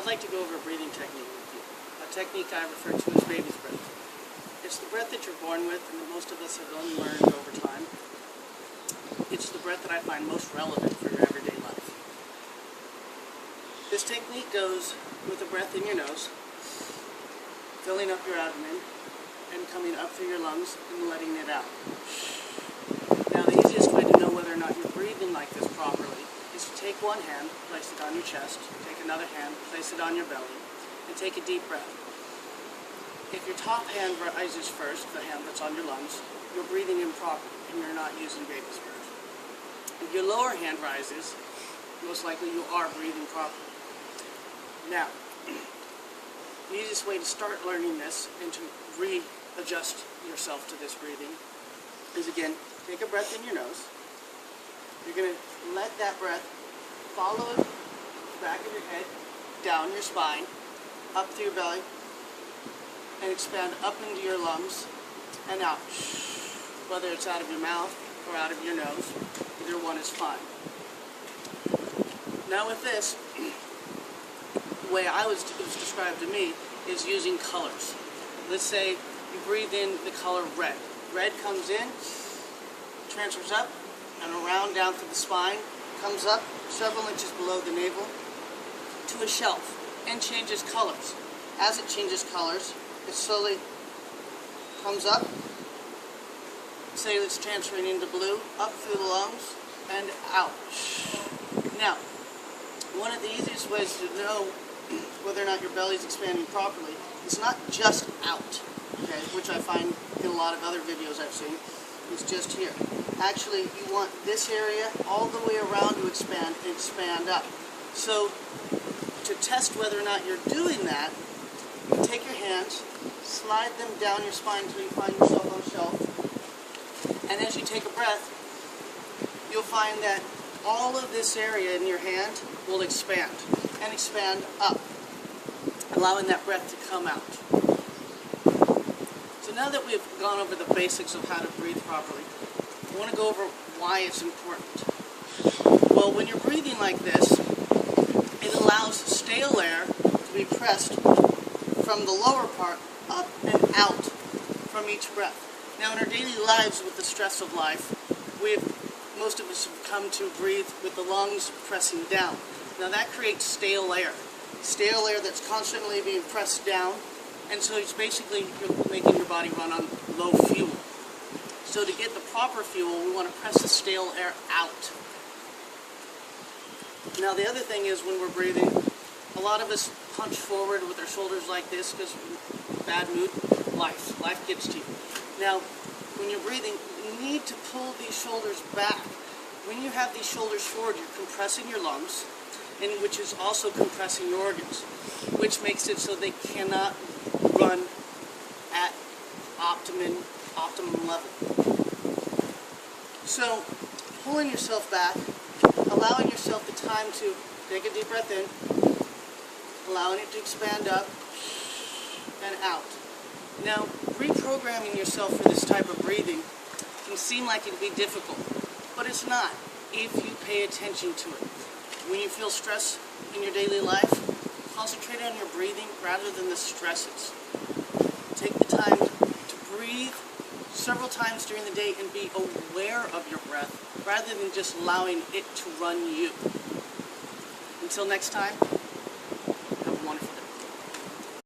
like to go over a breathing technique with you. A technique I refer to as baby's breath. It's the breath that you're born with and that most of us have unlearned over time. It's the breath that I find most relevant for your everyday life. This technique goes with a breath in your nose, filling up your abdomen, and coming up through your lungs and letting it out. Now, the easiest way to know whether or not you're breathing like this properly is to take one hand, place it on your chest, take another hand, place it on your belly, and take a deep breath. If your top hand rises first, the hand that's on your lungs, you're breathing improperly and you're not using baby's breath. If your lower hand rises, most likely you are breathing properly. Now, the easiest way to start learning this and to readjust yourself to this breathing is, again, take a breath in your nose. You're going to let that breath follow the back of your head, down your spine, up through your belly, and expand up into your lungs and out. Whether it's out of your mouth or out of your nose, either one is fine. Now with this, the way it was described to me is using colors. Let's say you breathe in the color red. Red comes in, transfers up and around down through the spine, comes up several inches below the navel to a shelf and changes colors. As it changes colors, it slowly comes up. Say it's transferring into blue, up through the lungs and out. Now, one of the easiest ways to know whether or not your belly is expanding properly is not just out, okay, which I find in a lot of other videos I've seen. It's just here. Actually, you want this area all the way around to expand and expand up. So, to test whether or not you're doing that, you take your hands, slide them down your spine until you find yourself on a shelf, and as you take a breath, you'll find that all of this area in your hand will expand and expand up, allowing that breath to come out. So now that we've gone over the basics of how to breathe properly, I want to go over why it's important. Well, when you're breathing like this, it allows stale air to be pressed from the lower part up and out from each breath. Now in our daily lives with the stress of life, most of us have come to breathe with the lungs pressing down. Now that creates stale air that's constantly being pressed down, and so it's basically you're making your body run on low fuel. So to get the proper fuel, we want to press the stale air out. Now the other thing is when we're breathing, a lot of us punch forward with our shoulders like this because bad mood, life gets to you. Now when you're breathing, you need to pull these shoulders back. When you have these shoulders forward, you're compressing your lungs, and which is also compressing your organs, which makes it so they cannot run at optimum level. So, pulling yourself back, allowing yourself the time to take a deep breath in, allowing it to expand up and out. Now, reprogramming yourself for this type of breathing can seem like it'd be difficult, but it's not if you pay attention to it. When you feel stress in your daily life, concentrate on your breathing rather than the stresses. Take the time to breathe several times during the day and be aware of your breath rather than just allowing it to run you. Until next time,